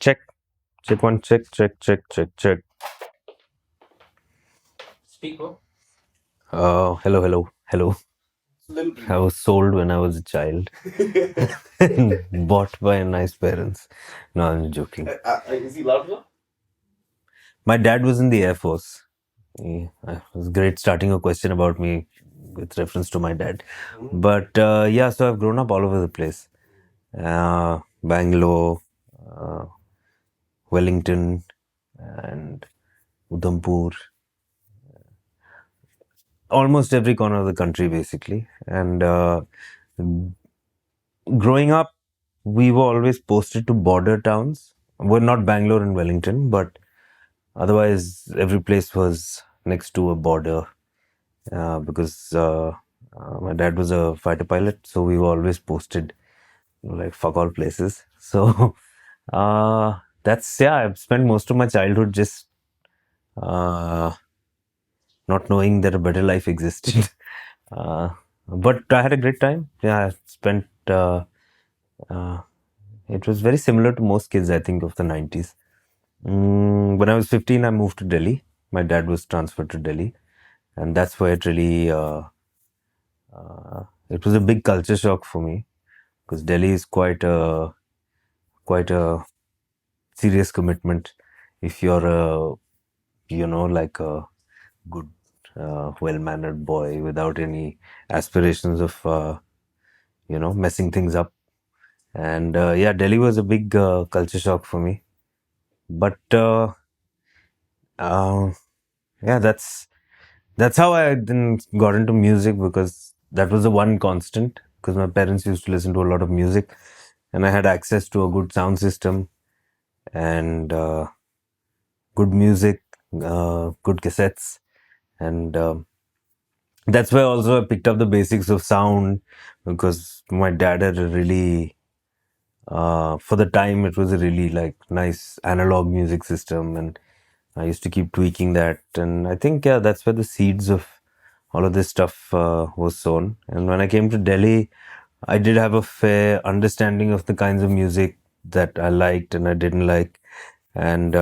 Check. Check one. Check. Check. Check. Check. Check. Hello. Hello. Hello. I was sold when I was a child. Bought by nice parents. No, I'm joking. Is he loud enough? My dad was in the Air Force. It was great starting a question about me with reference to my dad. But yeah, so I've grown up all over the place. Bangalore, Wellington, and Udhampur. Almost every corner of the country, basically. And growing up, we were always posted to border towns. Well, not Bangalore and Wellington, but otherwise, every place was next to a border because my dad was a fighter pilot, so we were always posted like fuck all places. So I've spent most of my childhood just uh, not knowing that a better life existed. But I had a great time. Yeah, I spent. It was very similar to most kids, I think, of the 90s. When I was 15, I moved to Delhi. My dad was transferred to Delhi, and that's where it really. It was a big culture shock for me because Delhi is quite a serious commitment if you're like a good, well-mannered boy without any aspirations of, messing things up. And yeah, Delhi was a big culture shock for me. But yeah, that's how I then got into music because that was the one constant. Because my parents used to listen to a lot of music, and I had access to a good sound system and good music, good cassettes, and that's where also I picked up the basics of sound because my dad had a really, for the time, it was a really like nice analog music system, and I used to keep tweaking that. And I think yeah, that's where the seeds of all of this stuff was sown. And when I came to Delhi, I did have a fair understanding of the kinds of music that I liked and I didn't like, and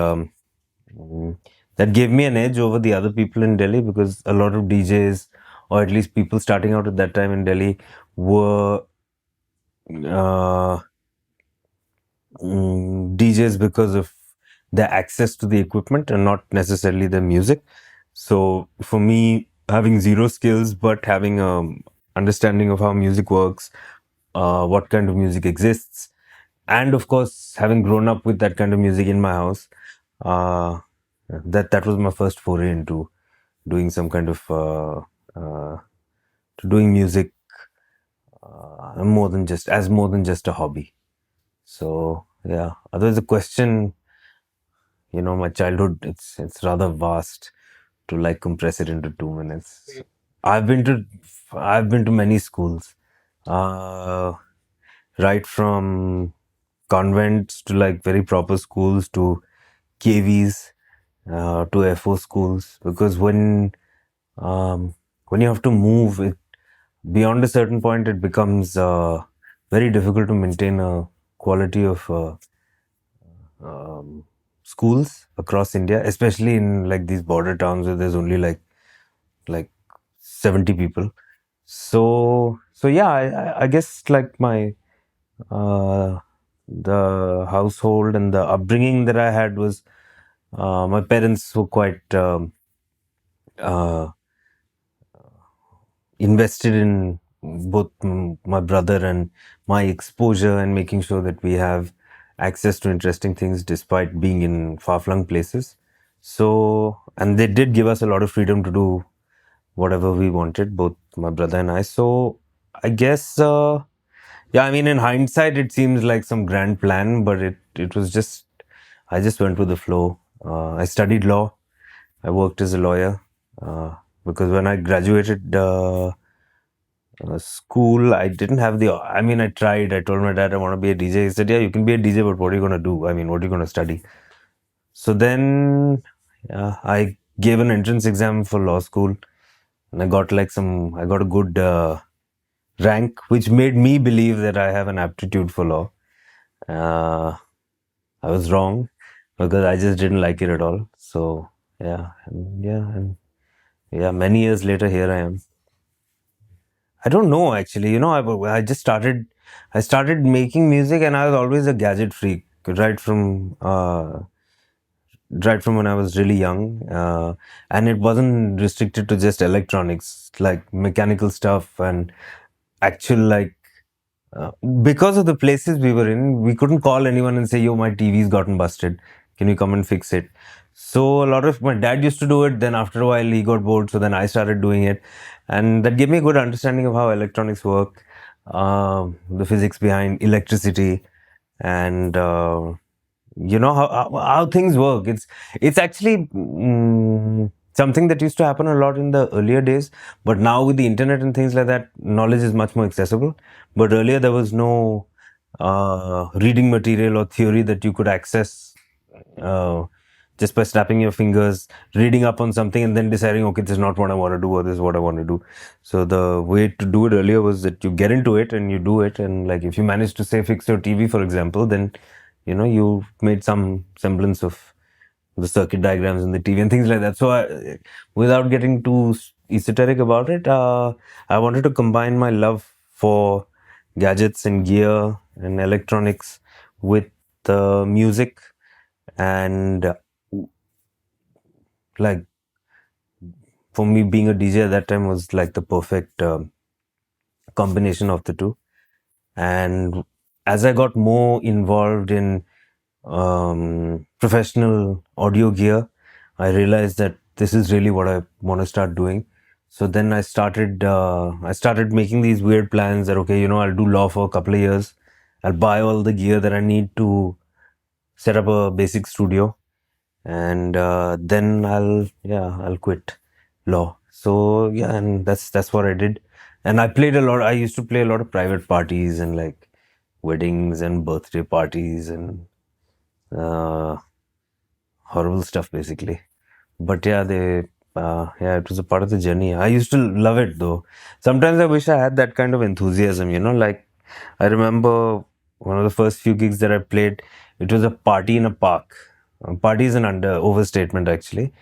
that gave me an edge over the other people in Delhi because a lot of DJs, or at least people starting out at that time in Delhi, were uh, DJs because of their access to the equipment and not necessarily the music. So for me, having zero skills but having understanding of how music works, what kind of music exists, and of course having grown up with that kind of music in my house, that was my first foray into doing some kind of to doing music more than just a hobby. So yeah, otherwise the question, my childhood, it's rather vast to like compress it into 2 minutes. I've been to I've been to many schools, right from convents to like very proper schools to KVs, to Air Force schools, because when you have to move it beyond a certain point, it becomes very difficult to maintain a quality of schools across India, especially in like these border towns where there's only like 70 people. So yeah, I guess like my the household and the upbringing that I had was my parents were quite uh, invested in both my brother and my exposure and making sure that we have access to interesting things despite being in far-flung places. So, and they did give us a lot of freedom to do whatever we wanted, both my brother and I. So, I guess, yeah, I mean, in hindsight, it seems like some grand plan, but it was just, I just went with the flow. I studied law. I worked as a lawyer because when I graduated school, I didn't have I mean, I tried. I told my dad I want to be a DJ. He said, yeah, you can be a DJ, but what are you going to do? I mean, what are you going to study? So then I gave an entrance exam for law school and I got a good rank, which made me believe that I have an aptitude for law. Uh, I was wrong because I just didn't like it at all. So and many years later, here I am. I don't know actually. I started making music, and I was always a gadget freak right from when I was really young, and it wasn't restricted to just electronics, like mechanical stuff and actual uh, because of the places we were in, we couldn't call anyone and say, "Yo, my TV's gotten busted. Can you come and fix it?" So a lot of my dad used to do it. Then after a while, he got bored, so then I started doing it, and that gave me a good understanding of how electronics work, the physics behind electricity, and how things work. It's actually something that used to happen a lot in the earlier days, but now with the internet and things like that, knowledge is much more accessible. But earlier there was no reading material or theory that you could access uh, just by snapping your fingers, reading up on something, and then deciding, okay, this is not what I want to do, or this is what I want to do. So the way to do it earlier was that you get into it and you do it, and like if you manage to say fix your TV, for example, then you made some semblance of the circuit diagrams in the TV and things like that. So without getting too esoteric about it, I wanted to combine my love for gadgets and gear and electronics with music, and like for me, being a DJ at that time was like the perfect combination of the two. And as I got more involved in professional audio gear, I realized that this is really what I want to start doing. So then I started making these weird plans that, okay, I'll do law for a couple of years. I'll buy all the gear that I need to set up a basic studio, and then I'll quit law. So yeah, and that's what I did. And I played a lot. I used to play a lot of private parties and like weddings and birthday parties and uh, horrible stuff basically. But it was a part of the journey. I used to love it though. Sometimes I wish I had that kind of enthusiasm, like I remember one of the first few gigs that I played, it was a party in a park. Party is an overstatement actually.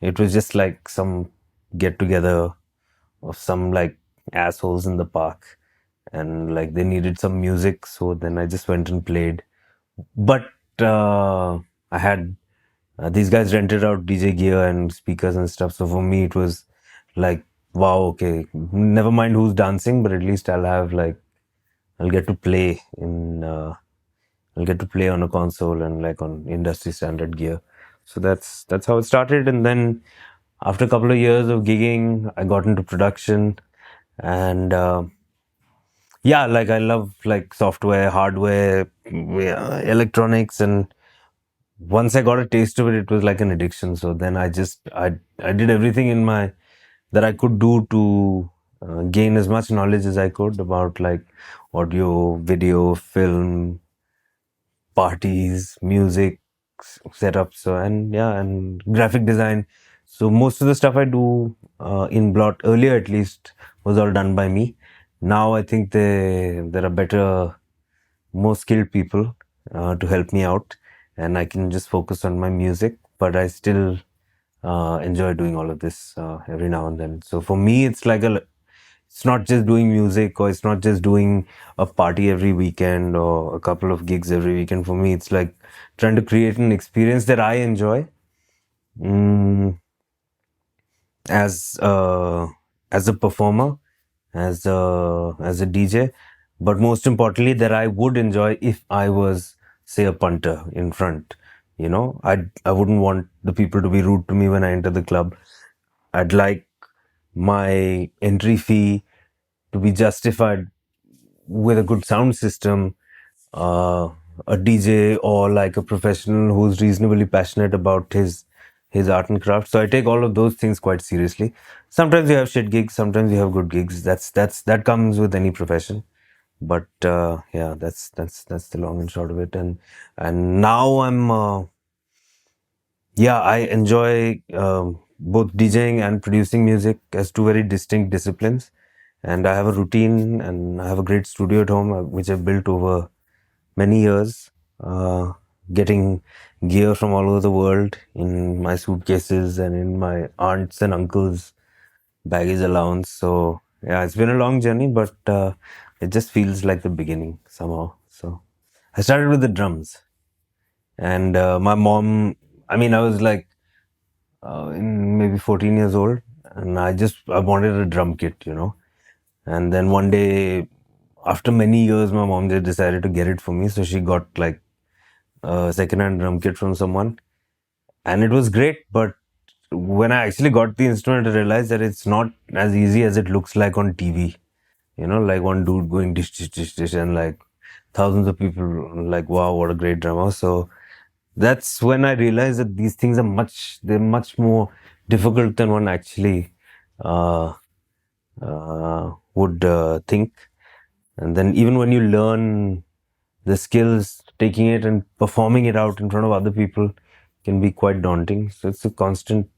It was just like some get together of some like assholes in the park, and like they needed some music, so then I just went and played. But I had these guys rented out DJ gear and speakers and stuff. So for me, it was like, wow, okay, never mind who's dancing, but at least I'll get to play I'll get to play on a console and like on industry standard gear. So that's how it started. And then after a couple of years of gigging, I got into production, and like I love like software, hardware, yeah, electronics, and once I got a taste of it, it was like an addiction. So then I did everything in my that I could do to gain as much knowledge as I could about like audio, video, film, parties, music, setups, so and graphic design. So most of the stuff I do in BLOT earlier, at least, was all done by me. Now I think there are better, more skilled people to help me out, and I can just focus on my music. But I still enjoy doing all of this every now and then. So for me, it's not just doing music, or it's not just doing a party every weekend or a couple of gigs every weekend. For me, it's like trying to create an experience that I enjoy, mm, as as a performer, as a DJ, but most importantly, that I would enjoy if I was, say, a punter in front. I wouldn't want the people to be rude to me when I enter the club. I'd like my entry fee to be justified with a good sound system, uh, a DJ, or like a professional who's reasonably passionate about his art and craft. So I take all of those things quite seriously. Sometimes you have shit gigs, sometimes you have good gigs. That comes with any profession. But that's the long and short of it. And now I enjoy both DJing and producing music as two very distinct disciplines. And I have a routine, and I have a great studio at home, which I've built over many years. getting gear from all over the world in my suitcases and in my aunts and uncles' baggage allowance. So yeah, it's been a long journey, but it just feels like the beginning somehow. So I started with the drums, and my mom. I mean, I was like in maybe 14 years old, and I wanted a drum kit, And then one day, after many years, my mom just decided to get it for me. So she got like a second-hand drum kit from someone, and it was great. But when I actually got the instrument, I realized that it's not as easy as it looks like on TV. Like one dude going dish dish dish dish, and like thousands of people like, wow, what a great drummer. So that's when I realized that these things are they're much more difficult than one actually uh, would think. And then even when you learn the skills, taking it and performing it out in front of other people can be quite daunting. So it's a constant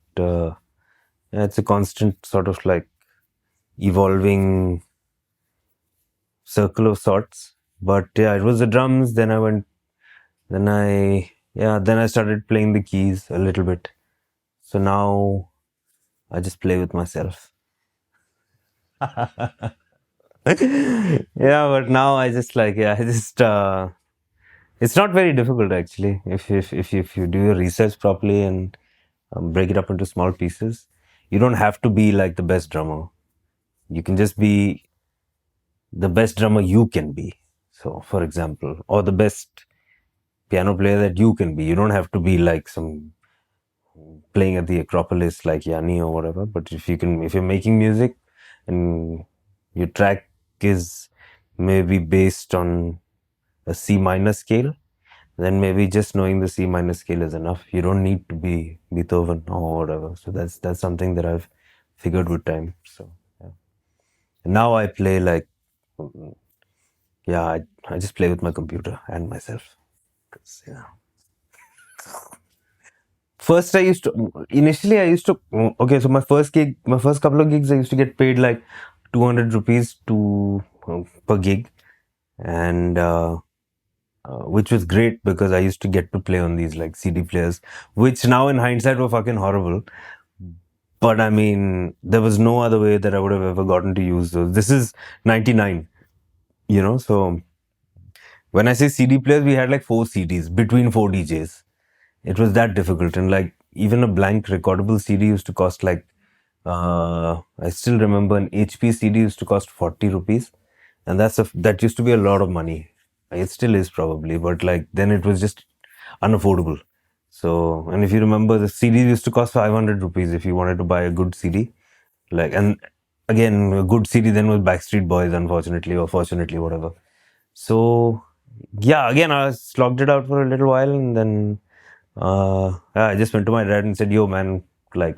sort of like evolving circle of sorts. But yeah, it was the drums. Then I started playing the keys a little bit. So now I just play with myself. Yeah, but now I just like, yeah, I just, it's not very difficult actually. If you do your research properly and break it up into small pieces, you don't have to be like the best drummer. You can just be the best drummer you can be. So, for example, or the best piano player that you can be. You don't have to be like some playing at the Acropolis like Yanni or whatever. But if you're making music and your track is maybe based on a C minor scale, then maybe just knowing the C minor scale is enough. You don't need to be Beethoven or whatever. So that's something that I've figured with time. So yeah. And now I play like, yeah, I just play with my computer and myself. 'Cause, yeah. First, initially, I used to, okay, so my first couple of gigs, I used to get paid like 200 rupees per gig. And, which was great because I used to get to play on these like CD players, which now in hindsight were fucking horrible. But I mean, there was no other way that I would have ever gotten to use those. This is 99, so when I say CD players, we had like 4 CDs between 4 DJs. It was that difficult. And like even a blank recordable CD used to cost like, I still remember an HP CD used to cost 40 rupees. And that used to be a lot of money. It still is probably, but like then it was just unaffordable. So, and if you remember, the CD used to cost 500 rupees if you wanted to buy a good CD. Like, and again, a good CD then was Backstreet Boys, unfortunately, or fortunately, whatever. So, yeah, again, I slogged it out for a little while, and then yeah, I just went to my dad and said, "Yo, man, like,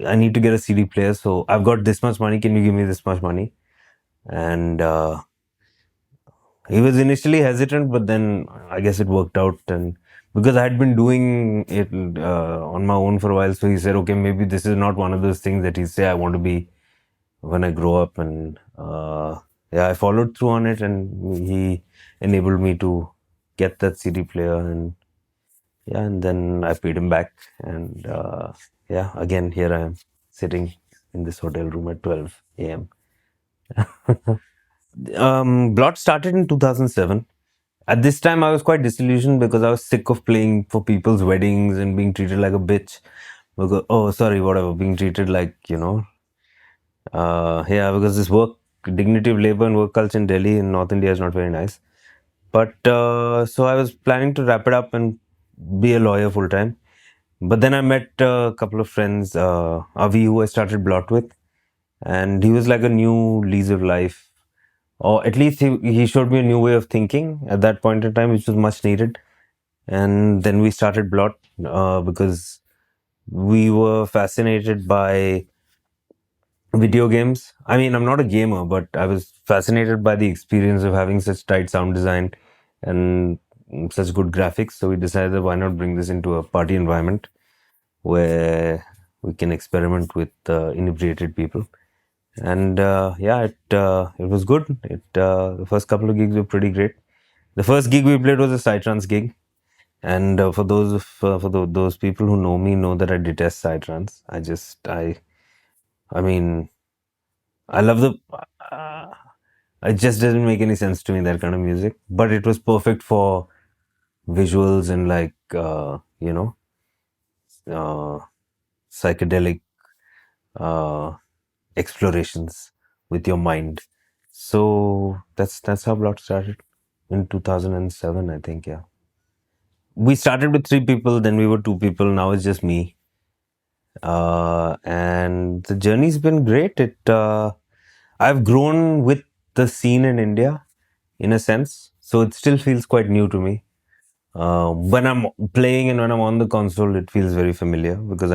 I need to get a CD player. So I've got this much money. Can you give me this much money?" And he was initially hesitant, but then I guess it worked out. And because I had been doing it on my own for a while, so he said, "Okay, maybe this is not one of those things that he say I want to be when I grow up." And yeah, I followed through on it, and he enabled me to get that CD player. And yeah, and then I paid him back. And yeah, again, here I am sitting in this hotel room at 12 a.m. BLOT started in 2007. At this time, I was quite disillusioned because I was sick of playing for people's weddings and being treated like a bitch. Because, oh, sorry, whatever, being treated like, yeah, because this dignity of labor and work culture in Delhi in North India is not very nice. But so I was planning to wrap it up and be a lawyer full time. But then I met a couple of friends, Avi, who I started BLOT with, and he was like a new lease of life. Or at least he showed me a new way of thinking at that point in time, which was much needed. And then we started BLOT because we were fascinated by video games. I mean, I'm not a gamer, but I was fascinated by the experience of having such tight sound design and such good graphics. So we decided that why not bring this into a party environment where we can experiment with inebriated people. And yeah, it was good. The first couple of gigs were pretty great. The first gig we played was a psytrance gig, and those people who know me know that I detest psytrance. I mean, I love the. Uh, it just doesn't make any sense to me, that kind of music. But it was perfect for visuals and like uh, psychedelic uh, explorations with your mind. So that's how BLOT started in 2007, I think. Yeah, we started with three people, then we were two people. Now it's just me, and the journey's been great. I've grown with the scene in India in a sense, so it still feels quite new to me. When I'm playing and when I'm on the console, it feels very familiar because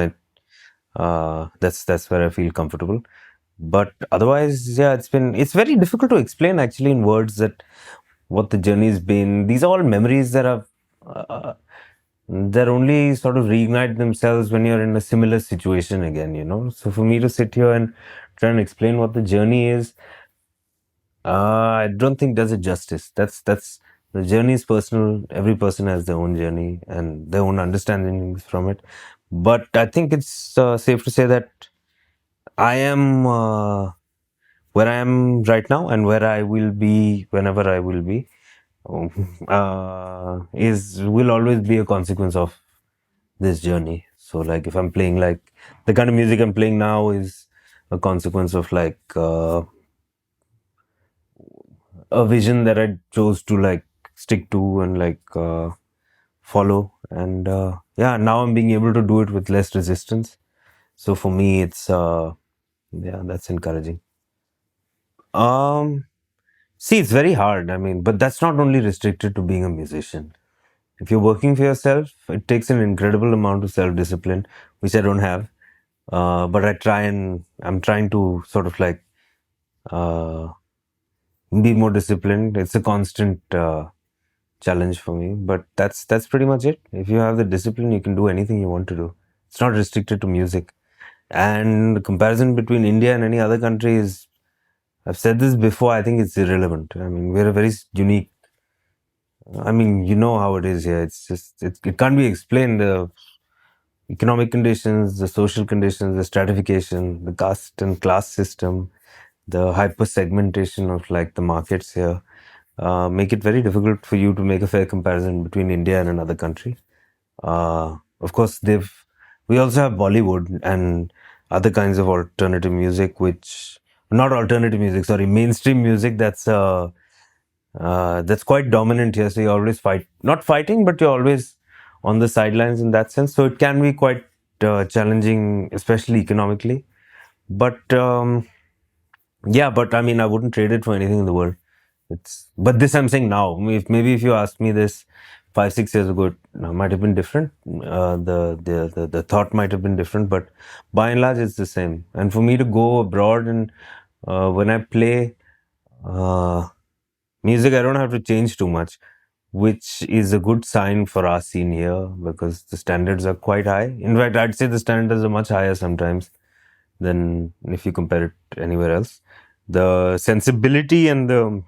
that's where I feel comfortable. But otherwise, yeah, it's very difficult to explain actually in words that what the journey's been. These are all memories uh, that only sort of reignite themselves when you're in a similar situation again, you know. So for me to sit here and try and explain what the journey is, I don't think does it justice. That's the journey is personal. Every person has their own journey and their own understandings from it. But I think it's safe to say that I am where I am right now and where I will be whenever I will be is will always be a consequence of this journey. So like if I'm playing like the kind of music I'm playing now is a consequence of like a vision that I chose to like stick to and like follow. And yeah, now I'm being able to do it with less resistance. So for me, it's yeah, that's encouraging. Um, See, it's very hard. I mean, but that's not only restricted to being a musician. If you're working for yourself, it takes an incredible amount of self-discipline, which I don't have. But I'm trying to sort of like uh, be more disciplined. It's a constant challenge for me, but that's pretty much it. If you have the discipline, you can do anything you want to do. It's not restricted to music. And the comparison between India and any other country is, I've said this before, I think it's irrelevant. I mean, we're a very unique. I mean, you know how it is here. It's just it can't be explained. The economic conditions, the social conditions, the stratification, the caste and class system, the hyper segmentation of like the markets here, make it very difficult for you to make a fair comparison between India and another country. Of course, we also have Bollywood and other kinds of alternative music, which not alternative music, sorry, mainstream music. That's quite dominant here. So you always fight, not fighting, but you're always on the sidelines in that sense. So it can be quite challenging, especially economically. But yeah, but I mean, I wouldn't trade it for anything in the world. But this I'm saying now. If maybe if you asked me this 5 6 years ago, it might have been different. The thought might have been different, but by and large, it's the same. And for me to go abroad and when I play uh, music, I don't have to change too much, which is a good sign for our scene here because the standards are quite high. In fact, I'd say the standards are much higher sometimes than if you compare it anywhere else. The sensibility and the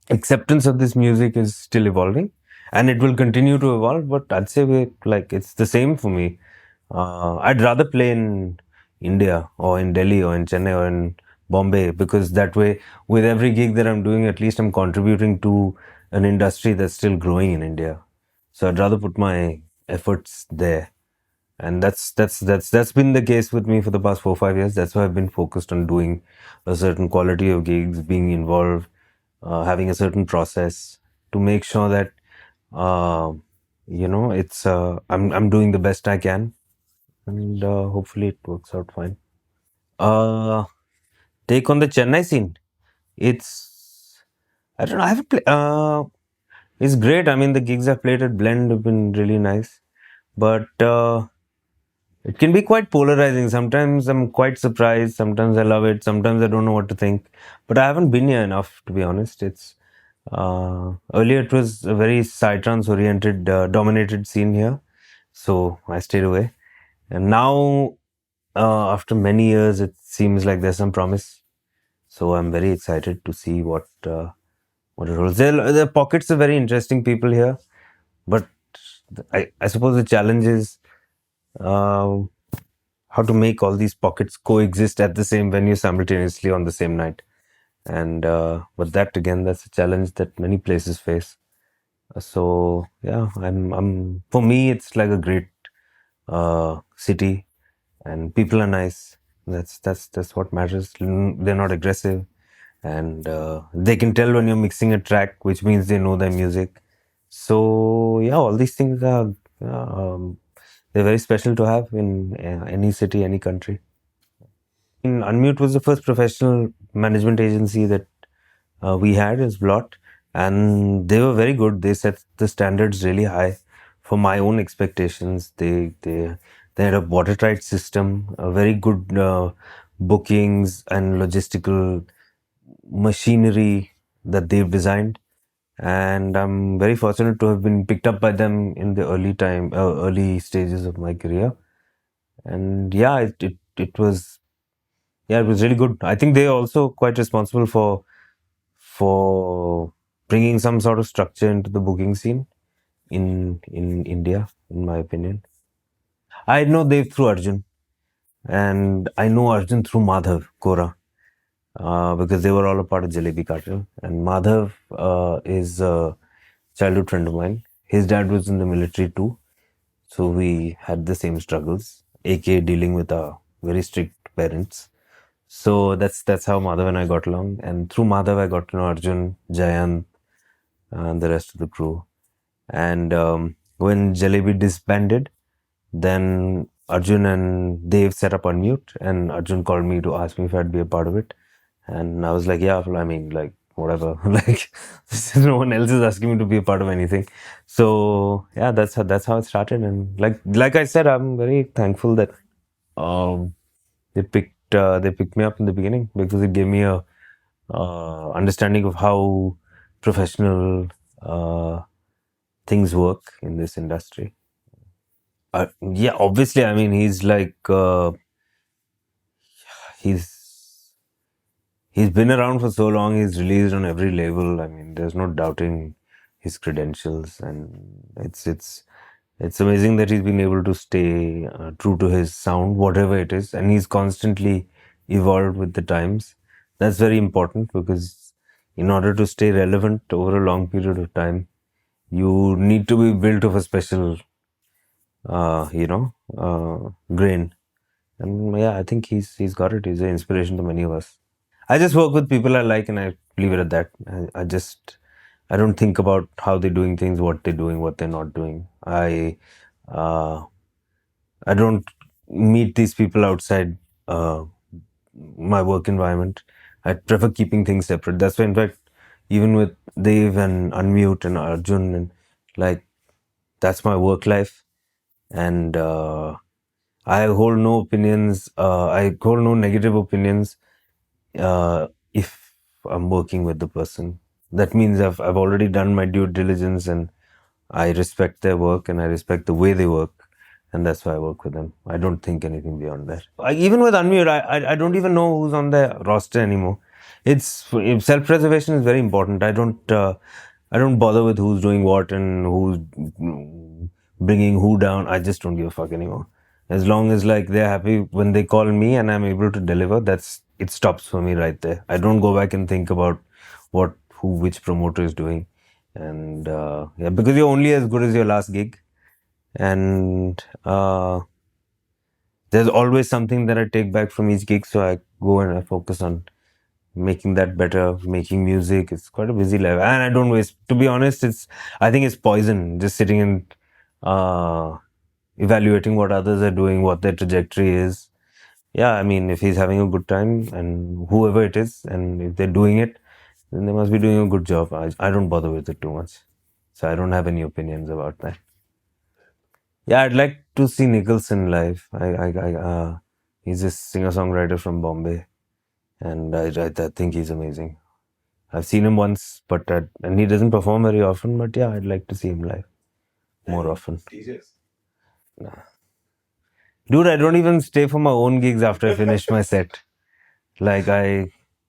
acceptance of this music is still evolving and it will continue to evolve, but I'd say it's the same for me. I'd rather play in India or in Delhi or in Chennai or in Bombay because that way, with every gig that I'm doing, at least I'm contributing to an industry that's still growing in India. So I'd rather put my efforts there. And that's been the case with me for the past 4 5 years. That's why I've been focused on doing a certain quality of gigs, being involved, having a certain process to make sure that uh, it's I'm doing the best I can, and hopefully it works out fine. Uh, Take on the Chennai scene. It's I don't know. I haven't played. It's great. I mean, the gigs I've played at Blend have been really nice, but it can be quite polarizing. Sometimes I'm quite surprised. Sometimes I love it. Sometimes I don't know what to think. But I haven't been here enough, to be honest. It's earlier it was a very psytrance oriented, dominated scene here, so I stayed away. And now, after many years, it seems like there's some promise. So I'm very excited to see what it holds. There are pockets of very interesting people here, but I suppose the challenge is uh, how to make all these pockets coexist at the same venue simultaneously on the same night. And but that again, that's a challenge that many places face. So yeah, I'm for me, it's like a great city, and people are nice. That's what matters. They're not aggressive, and they can tell when you're mixing a track, which means they know their music. So yeah, all these things are they're very special to have in any city, any country. Unmute was the first professional management agency that we had is BLOT, and they were very good. They set the standards really high for my own expectations. They had a watertight system, a very good bookings and logistical machinery that they've designed. And I'm very fortunate to have been picked up by them in the early stages of my career. And yeah, it was really good. I think they're also quite responsible for bringing some sort of structure into the booking scene in India, in my opinion. I know Dev through Arjun, and I know Arjun through Madhav Kora, because they were all a part of Jalebi Cartel. And Madhav is a childhood friend of mine. His dad was in the military too, so we had the same struggles, aka dealing with our very strict parents. So that's how Madhav and I got along. And through Madhav, I got to know Arjun, Jayant, and the rest of the crew. And when Jalebi disbanded, then Arjun and Dev set up Unmute, and Arjun called me to ask me if I'd be a part of it. And I was like, yeah, well, I mean, like, whatever. Like, no one else is asking me to be a part of anything. So yeah, that's how it started. And like I said, I'm very thankful that um, they picked me up in the beginning, because it gave me a understanding of how professional things work in this industry. Yeah, obviously, I mean, he's he's been around for so long. He's released on every label. I mean, there's no doubting his credentials, and it's amazing that he's been able to stay true to his sound, whatever it is, and he's constantly evolved with the times. That's very important, because in order to stay relevant over a long period of time, you need to be built of a special, grain. And yeah, I think he's got it. He's an inspiration to many of us. I just work with people I like, and I leave it at that. I don't think about how they're doing things, what they're doing, what they're not doing. Uh, I don't meet these people outside my work environment. I prefer keeping things separate. That's why, in fact, even with Dev and Unmute and Arjun, and like, that's my work life. And I hold no opinions. I hold no negative opinions if I'm working with the person. That means I've already done my due diligence, and I respect their work, and I respect the way they work, and that's why I work with them. I don't think anything beyond that. Even with Unmute, I don't even know who's on the roster anymore. It's self-preservation is very important. I don't bother with who's doing what and who's bringing who down. I just don't give a fuck anymore. As long as like they're happy when they call me and I'm able to deliver, that's it stops for me right there. I don't go back and think about which promoter is doing. And yeah, because you're only as good as your last gig. And there's always something that I take back from each gig, so I go and I focus on making that better, making music. It's quite a busy life, and I don't waste. To be honest, I think it's poison just sitting and evaluating what others are doing, what their trajectory is. Yeah, I mean, if he's having a good time, and whoever it is, and if they're doing it, then they must be doing a good job. I don't bother with it too much, so I don't have any opinions about that. Yeah, I'd like to see Nicholson live. He's a singer-songwriter from Bombay, and I think he's amazing. I've seen him once, and he doesn't perform very often. But yeah, I'd like to see him live more often. Dude, I don't even stay for my own gigs after I finish my set. Like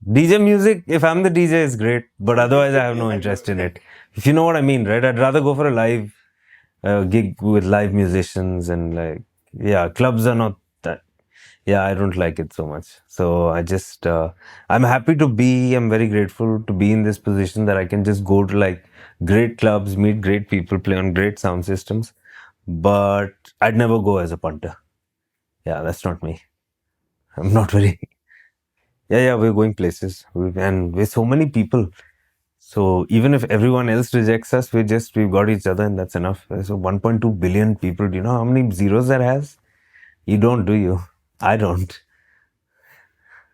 DJ music, if I'm the DJ, is great, but otherwise I have no interest in it. If you know what I mean, right? I'd rather go for a live gig with live musicians and like, yeah, clubs are not that. Yeah, I don't like it so much. So I'm happy to be, I'm very grateful to be in this position that I can just go to like great clubs, meet great people, play on great sound systems. But I'd never go as a punter. Yeah, that's not me. I'm not very. Yeah, we're going places. And we're so many people. So even if everyone else rejects us, we've got each other and that's enough. So 1.2 billion people. Do you know how many zeros that has? You don't, do you? I don't.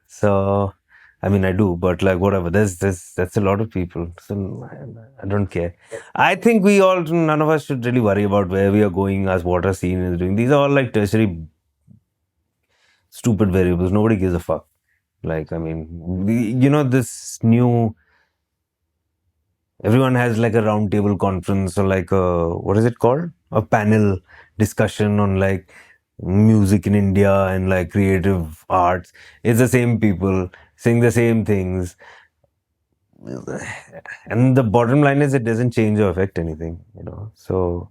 So, I mean, I do, but like whatever. That's a lot of people. So I don't care. I think none of us should really worry about where we are going, as what our scene is doing. These are all like tertiary stupid variables. Nobody gives a fuck. Like, I mean, this new, everyone has like a roundtable conference or like what is it called? A panel discussion on like music in India and like creative arts. It's the same people saying the same things. And the bottom line is it doesn't change or affect anything. So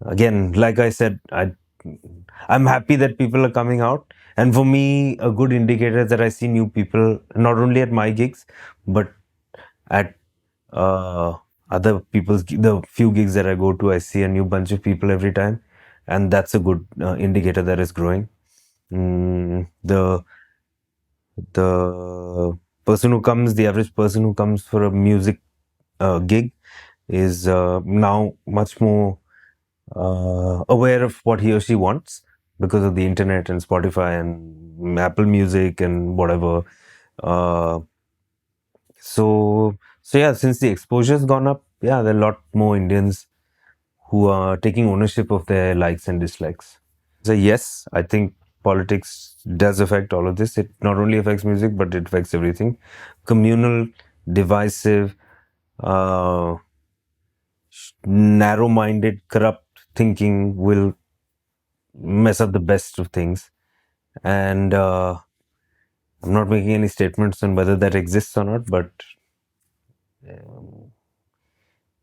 again, like I said, I'm happy that people are coming out. And for me, a good indicator is that I see new people, not only at my gigs, but at uh, other the few gigs that I go to, I see a new bunch of people every time. And that's a good indicator that is growing. The person who comes, the average person who comes for a music gig is now much more aware of what he or she wants because of the internet and Spotify and Apple Music and whatever. Uh, so yeah, since the exposure's gone up, yeah, there are a lot more Indians who are taking ownership of their likes and dislikes. So yes, I think politics does affect all of this. It not only affects music, but it affects everything. Communal, divisive, uh, narrow-minded, corrupt thinking will mess up the best of things. And I'm not making any statements on whether that exists or not, but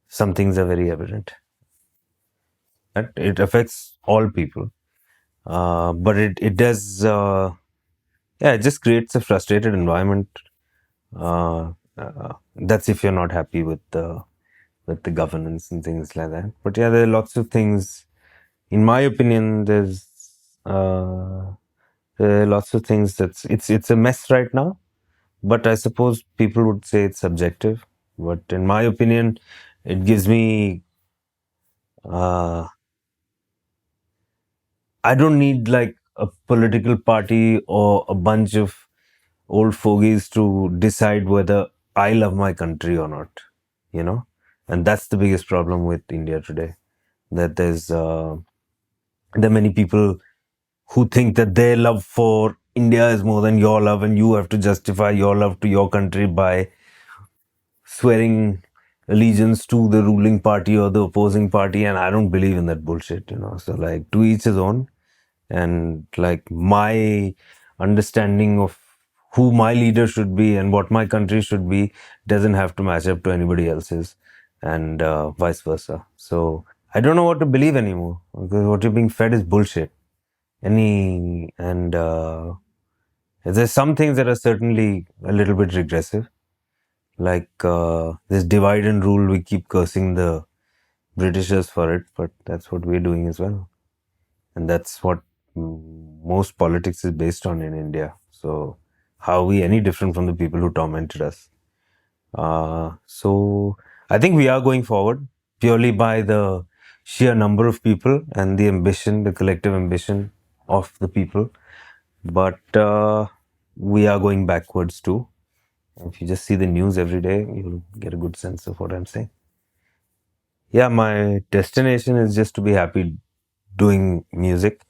some things are very evident. That it affects all people. But it does, yeah, it just creates a frustrated environment. That's if you're not happy with the governance and things like that. But yeah, there are lots of things. In my opinion, there are lots of things it's a mess right now. But I suppose people would say it's subjective. But in my opinion, it gives me. I don't need like a political party or a bunch of old fogies to decide whether I love my country or not. And that's the biggest problem with India today. That there are many people who think that their love for India is more than your love, and you have to justify your love to your country by swearing allegiance to the ruling party or the opposing party. And I don't believe in that bullshit. So like, to each his own. And like, my understanding of who my leader should be and what my country should be doesn't have to match up to anybody else's, and vice versa. So I don't know what to believe anymore, because what you're being fed is bullshit. There's some things that are certainly a little bit regressive, like this divide and rule. We keep cursing the Britishers for it, but that's what we're doing as well. And that's what most politics is based on in India. So how are we any different from the people who tormented us? So I think we are going forward purely by the sheer number of people and the ambition, the collective ambition of the people. But we are going backwards too. If you just see the news every day, you'll get a good sense of what I'm saying. Yeah, my destination is just to be happy doing music,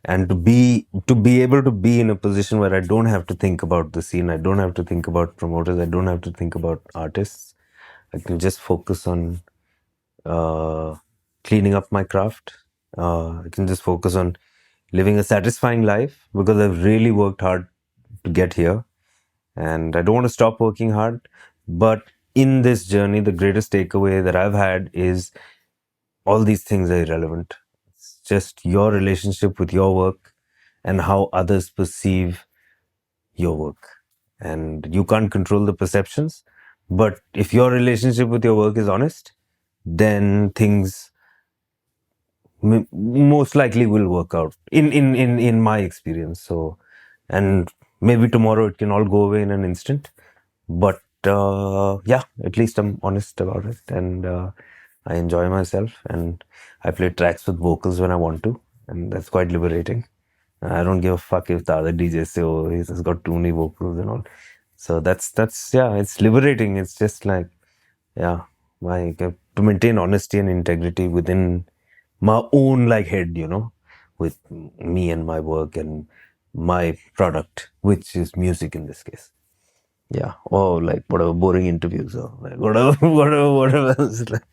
and to be able to be in a position where I don't have to think about the scene, I don't have to think about promoters, I don't have to think about artists. I can just focus on cleaning up my craft. I can just focus on living a satisfying life, because I've really worked hard to get here. and I don't want to stop working hard. But in this journey, the greatest takeaway that I've had is all these things are irrelevant. It's just your relationship with your work and how others perceive your work. And you can't control the perceptions. But if your relationship with your work is honest, then things most likely will work out in my experience. So, and maybe tomorrow it can all go away in an instant, but yeah, at least I'm honest about it, and I enjoy myself, and I play tracks with vocals when I want to, and that's quite liberating. I don't give a fuck if the other DJs say, oh, he's got too many vocals and all. So that's yeah, it's liberating. It's just like, yeah, my to maintain honesty and integrity within my own like head, with me and my work and my product, which is music in this case. Yeah, or like whatever boring interviews or like whatever else. Like,